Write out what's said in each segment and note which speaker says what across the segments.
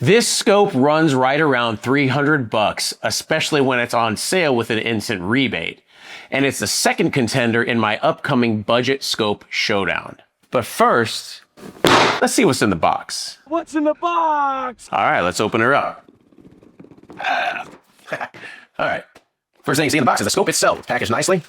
Speaker 1: This scope runs right around 300 bucks, especially when it's on sale with an instant rebate. And it's the second contender in my upcoming budget scope showdown. But first, let's see what's in the box.
Speaker 2: What's in the box?
Speaker 1: All right, let's open her up. All right. First thing you see in the box is the scope itself. It's packaged nicely,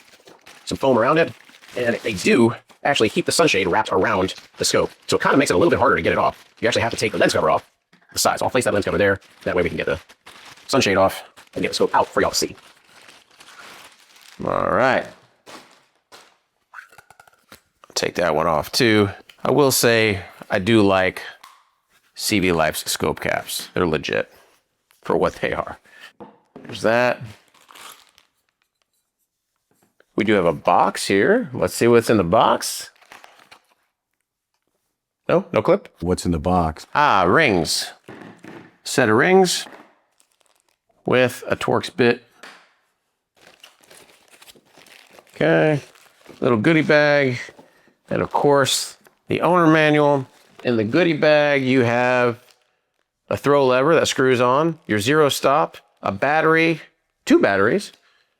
Speaker 1: some foam around it, and they do actually keep the sunshade wrapped around the scope. So it kind of makes it a little bit harder to get it off. You actually have to take the lens cover off the side. So I'll place that lens cover there. That way we can get the sunshade off and get the scope out for y'all to see. All right. Take that one off too. I will say I do like CVLIFE's scope caps. They're legit for what they are. There's that. We do have a box here. Let's see what's in the box. No clip.
Speaker 3: What's in the box?
Speaker 1: Ah, rings. Set of rings with a Torx bit. Okay, little goodie bag. And of course, the owner manual. In the goodie bag, you have a throw lever that screws on, your zero stop, a battery, 2 batteries,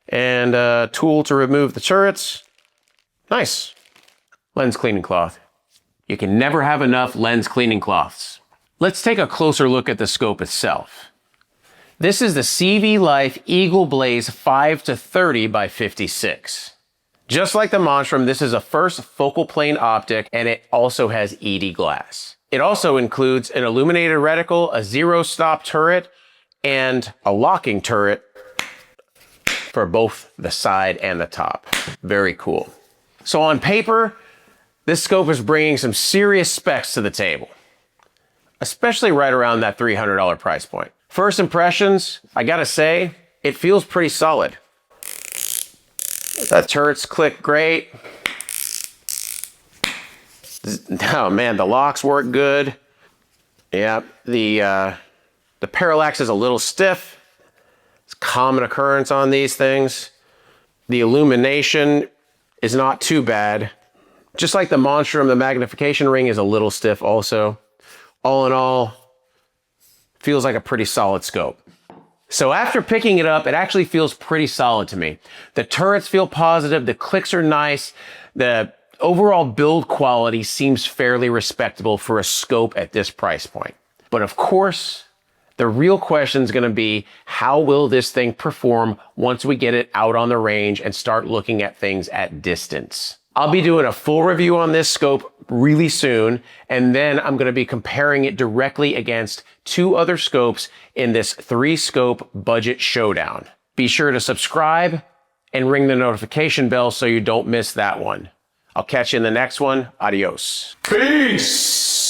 Speaker 1: and a tool to remove the turrets. Nice. Lens cleaning cloth. You can never have enough lens cleaning cloths. Let's take a closer look at the scope itself. This is the CVLIFE EagleBlaze 5-30x56. Just like the Monstrum, this is a first focal plane optic, and it also has ED glass. It also includes an illuminated reticle, a zero stop turret, and a locking turret for both the side and the top. Very cool. So on paper, this scope is bringing some serious specs to the table, especially right around that $300 price point. First impressions, I gotta say, it feels pretty solid. That turrets click great. Oh man, the locks work good. Yeah, the parallax is a little stiff. It's a common occurrence on these things. The illumination is not too bad. Just like the Monstrum, the magnification ring is a little stiff also. All in all, feels like a pretty solid scope. So after picking it up, it actually feels pretty solid to me. The turrets feel positive, the clicks are nice, the overall build quality seems fairly respectable for a scope at this price point. But of course, the real question is going to be, how will this thing perform once we get it out on the range and start looking at things at distance? I'll be doing a full review on this scope really soon, and then I'm going to be comparing it directly against 2 other scopes in this 3-scope budget showdown. Be sure to subscribe and ring the notification bell so you don't miss that one. I'll catch you in the next one. Adios.
Speaker 2: Peace!